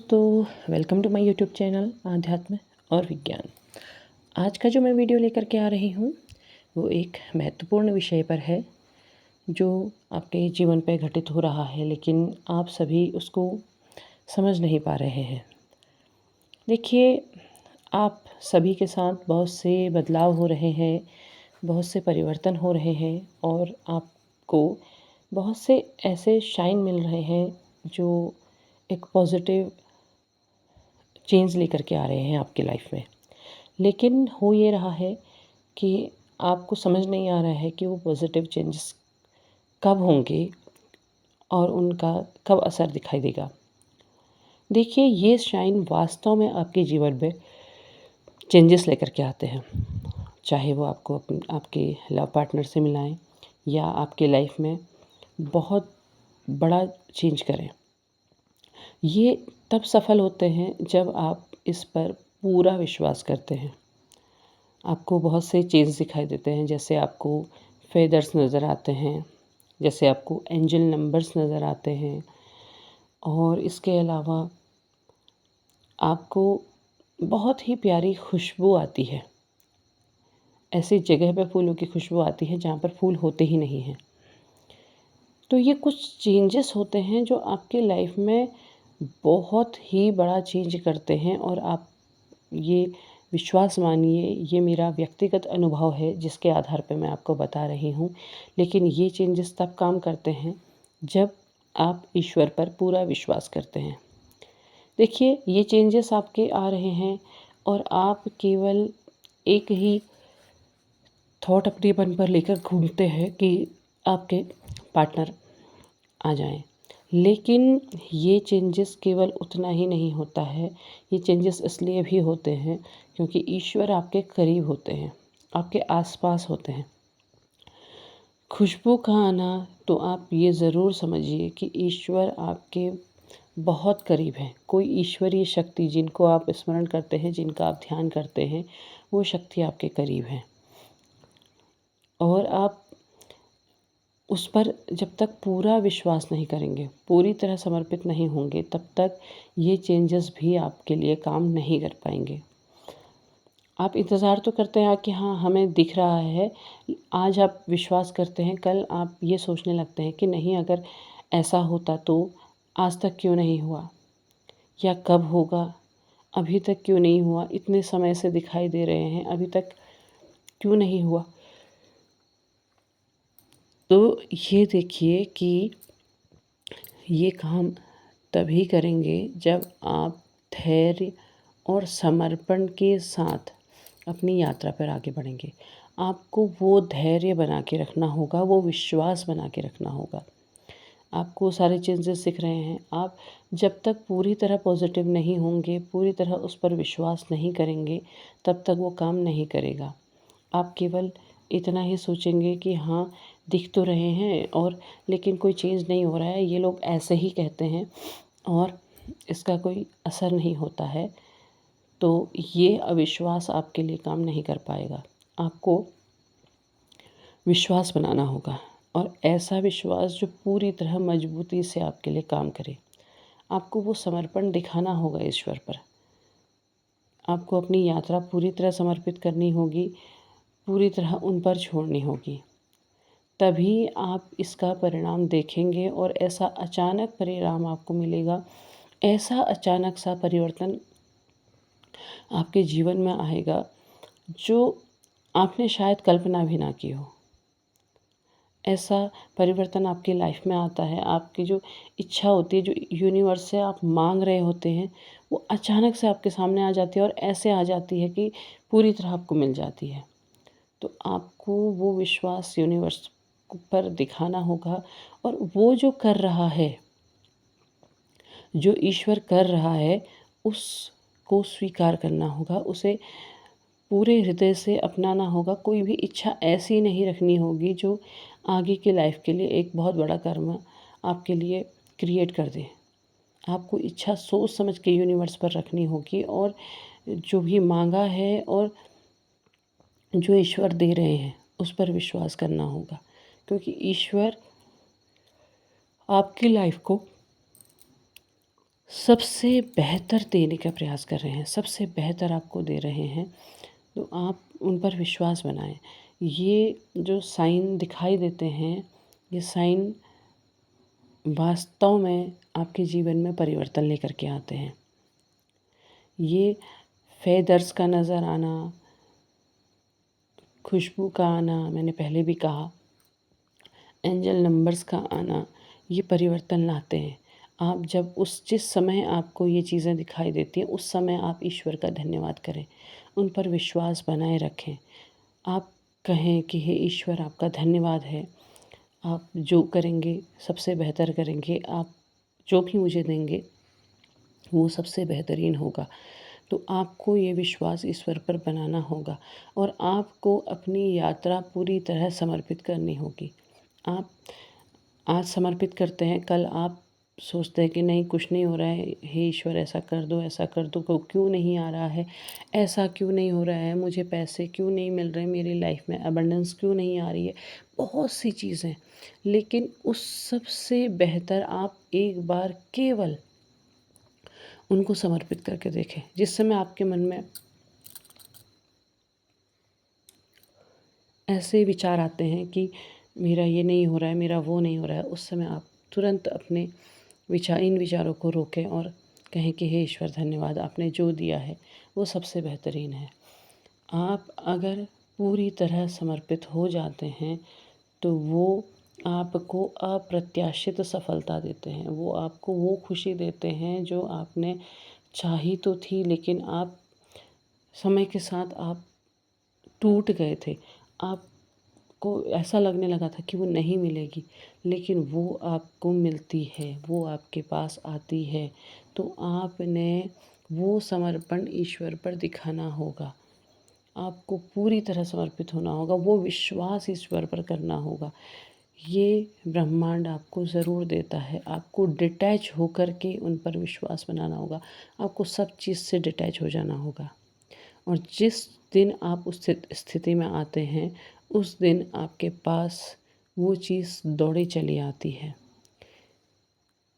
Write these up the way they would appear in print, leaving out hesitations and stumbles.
दोस्तों, welcome to my YouTube channel आध्यात्म और विज्ञान। आज का जो मैं वीडियो लेकर के आ रही हूँ वो एक महत्वपूर्ण विषय पर है जो आपके जीवन पे घटित हो रहा है, लेकिन आप सभी उसको समझ नहीं पा रहे हैं। देखिए, आप सभी के साथ बहुत से बदलाव हो रहे हैं, बहुत से परिवर्तन हो रहे हैं और आपको बहुत से ऐसे शाइन मिल रहे हैं जो एक पॉजिटिव चेंज लेकर के आ रहे हैं आपकी लाइफ में। लेकिन हो ये रहा है कि आपको समझ नहीं आ रहा है कि वो पॉजिटिव चेंजेस कब होंगे और उनका कब असर दिखाई देगा। देखिए, ये शाइन वास्तव में आपके जीवन में चेंजेस लेकर के आते हैं, चाहे वो आपको आपके लव पार्टनर से मिलाएं या आपके लाइफ में बहुत बड़ा चेंज करें। ये तब सफल होते हैं जब आप इस पर पूरा विश्वास करते हैं। आपको बहुत से चेंज दिखाई देते हैं, जैसे आपको फेदर्स नज़र आते हैं, जैसे आपको एंजल नंबर्स नज़र आते हैं और इसके अलावा आपको बहुत ही प्यारी खुशबू आती है। ऐसी जगह पर फूलों की खुशबू आती है जहाँ पर फूल होते ही नहीं हैं। तो ये कुछ चेंजेस होते हैं जो आपके लाइफ में बहुत ही बड़ा चेंज करते हैं और आप ये विश्वास मानिए, ये मेरा व्यक्तिगत अनुभव है जिसके आधार पे मैं आपको बता रही हूँ। लेकिन ये चेंजेस तब काम करते हैं जब आप ईश्वर पर पूरा विश्वास करते हैं। देखिए, ये चेंजेस आपके आ रहे हैं और आप केवल एक ही थॉट अपने मन पर लेकर घूमते हैं कि आपके पार्टनर आ जाएं। लेकिन ये चेंजेस केवल उतना ही नहीं होता है। ये चेंजेस इसलिए भी होते हैं क्योंकि ईश्वर आपके करीब होते हैं, आपके आसपास होते हैं। खुशबू का आना, तो आप ये ज़रूर समझिए कि ईश्वर आपके बहुत करीब हैं। कोई ईश्वरीय शक्ति जिनको आप स्मरण करते हैं, जिनका आप ध्यान करते हैं, वो शक्ति आपके करीब है और आप उस पर जब तक पूरा विश्वास नहीं करेंगे, पूरी तरह समर्पित नहीं होंगे, तब तक ये चेंजेस भी आपके लिए काम नहीं कर पाएंगे। आप इंतज़ार तो करते हैं कि हाँ, हमें दिख रहा है। आज आप विश्वास करते हैं, कल आप ये सोचने लगते हैं कि नहीं, अगर ऐसा होता तो आज तक क्यों नहीं हुआ या कब होगा, अभी तक क्यों नहीं हुआ, इतने समय से दिखाई दे रहे हैं, अभी तक क्यों नहीं हुआ। तो ये देखिए कि ये काम तभी करेंगे जब आप धैर्य और समर्पण के साथ अपनी यात्रा पर आगे बढ़ेंगे। आपको वो धैर्य बना के रखना होगा, वो विश्वास बना के रखना होगा। आपको सारे चेंजेस दिख रहे हैं, आप जब तक पूरी तरह पॉजिटिव नहीं होंगे, पूरी तरह उस पर विश्वास नहीं करेंगे, तब तक वो काम नहीं करेगा। आप केवल इतना ही सोचेंगे कि हाँ, दिख तो रहे हैं और लेकिन कोई चेंज नहीं हो रहा है, ये लोग ऐसे ही कहते हैं और इसका कोई असर नहीं होता है। तो ये अविश्वास आपके लिए काम नहीं कर पाएगा। आपको विश्वास बनाना होगा और ऐसा विश्वास जो पूरी तरह मजबूती से आपके लिए काम करे। आपको वो समर्पण दिखाना होगा ईश्वर पर। आपको अपनी यात्रा पूरी तरह समर्पित करनी होगी, पूरी तरह उन पर छोड़नी होगी। तभी आप इसका परिणाम देखेंगे और ऐसा अचानक परिणाम आपको मिलेगा, ऐसा अचानक सा परिवर्तन आपके जीवन में आएगा जो आपने शायद कल्पना भी ना की हो। ऐसा परिवर्तन आपकी लाइफ में आता है, आपकी जो इच्छा होती है, जो यूनिवर्स से आप मांग रहे होते हैं, वो अचानक से आपके सामने आ जाती है और ऐसे आ जाती है कि पूरी तरह आपको मिल जाती है। तो आपको वो विश्वास यूनिवर्स पर दिखाना होगा और वो जो कर रहा है, जो ईश्वर कर रहा है, उसको स्वीकार करना होगा, उसे पूरे हृदय से अपनाना होगा। कोई भी इच्छा ऐसी नहीं रखनी होगी जो आगे की लाइफ के लिए एक बहुत बड़ा कर्म आपके लिए क्रिएट कर दे। आपको इच्छा सोच समझ के यूनिवर्स पर रखनी होगी और जो भी मांगा है और जो ईश्वर दे रहे हैं उस पर विश्वास करना होगा, क्योंकि ईश्वर आपकी लाइफ को सबसे बेहतर देने का प्रयास कर रहे हैं, सबसे बेहतर आपको दे रहे हैं, तो आप उन पर विश्वास बनाएं। ये जो साइन दिखाई देते हैं, ये साइन वास्तव में आपके जीवन में परिवर्तन लेकर के आते हैं। ये फेदर्स का नज़र आना, खुशबू का आना, मैंने पहले भी कहा, एंजल नंबर्स का आना, ये परिवर्तन लाते हैं। आप जब जिस समय आपको ये चीज़ें दिखाई देती हैं, उस समय आप ईश्वर का धन्यवाद करें, उन पर विश्वास बनाए रखें। आप कहें कि हे ईश्वर, आपका धन्यवाद है, आप जो करेंगे सबसे बेहतर करेंगे, आप जो भी मुझे देंगे वो सबसे बेहतरीन होगा। तो आपको ये विश्वास ईश्वर पर बनाना होगा और आपको अपनी यात्रा पूरी तरह समर्पित करनी होगी। आप आज समर्पित करते हैं, कल आप सोचते हैं कि नहीं कुछ नहीं हो रहा है, हे ईश्वर ऐसा कर दो, ऐसा कर दो, क्यों नहीं आ रहा है, ऐसा क्यों नहीं हो रहा है, मुझे पैसे क्यों नहीं मिल रहे, मेरी लाइफ में अबंडेंस क्यों नहीं आ रही है, बहुत सी चीज़ें। लेकिन उस सबसे बेहतर आप एक बार केवल उनको समर्पित करके देखें। जिस समय आपके मन में ऐसे विचार आते हैं कि मेरा ये नहीं हो रहा है, मेरा वो नहीं हो रहा है, उस समय आप तुरंत अपने इन विचारों को रोकें और कहें कि हे ईश्वर धन्यवाद, आपने जो दिया है वो सबसे बेहतरीन है। आप अगर पूरी तरह समर्पित हो जाते हैं तो वो आपको अप्रत्याशित सफलता देते हैं, वो आपको वो खुशी देते हैं जो आपने चाही तो थी, लेकिन आप समय के साथ आप टूट गए थे। आपको ऐसा लगने लगा था कि वो नहीं मिलेगी, लेकिन वो आपको मिलती है, वो आपके पास आती है। तो आपने वो समर्पण ईश्वर पर दिखाना होगा, आपको पूरी तरह समर्पित होना होगा, वो विश्वास ईश्वर पर करना होगा। ये ब्रह्मांड आपको ज़रूर देता है, आपको डिटैच होकर के उन पर विश्वास बनाना होगा, आपको सब चीज़ से डिटैच हो जाना होगा। और जिस दिन आप उस स्थिति में आते हैं, उस दिन आपके पास वो चीज़ दौड़े चली आती है।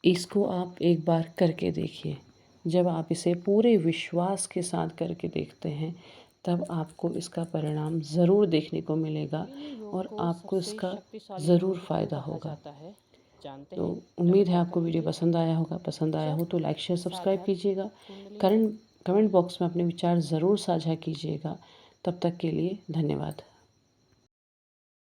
इसको आप एक बार करके देखिए। जब आप इसे पूरे विश्वास के साथ करके देखते हैं, तब आपको इसका परिणाम ज़रूर देखने को मिलेगा और आपको इसका ज़रूर फ़ायदा होगा। तो उम्मीद है आपको वीडियो पसंद आया होगा। पसंद आया हो तो लाइक शेयर सब्सक्राइब कीजिएगा। कमेंट बॉक्स में अपने विचार ज़रूर साझा कीजिएगा। तब तक के लिए धन्यवाद।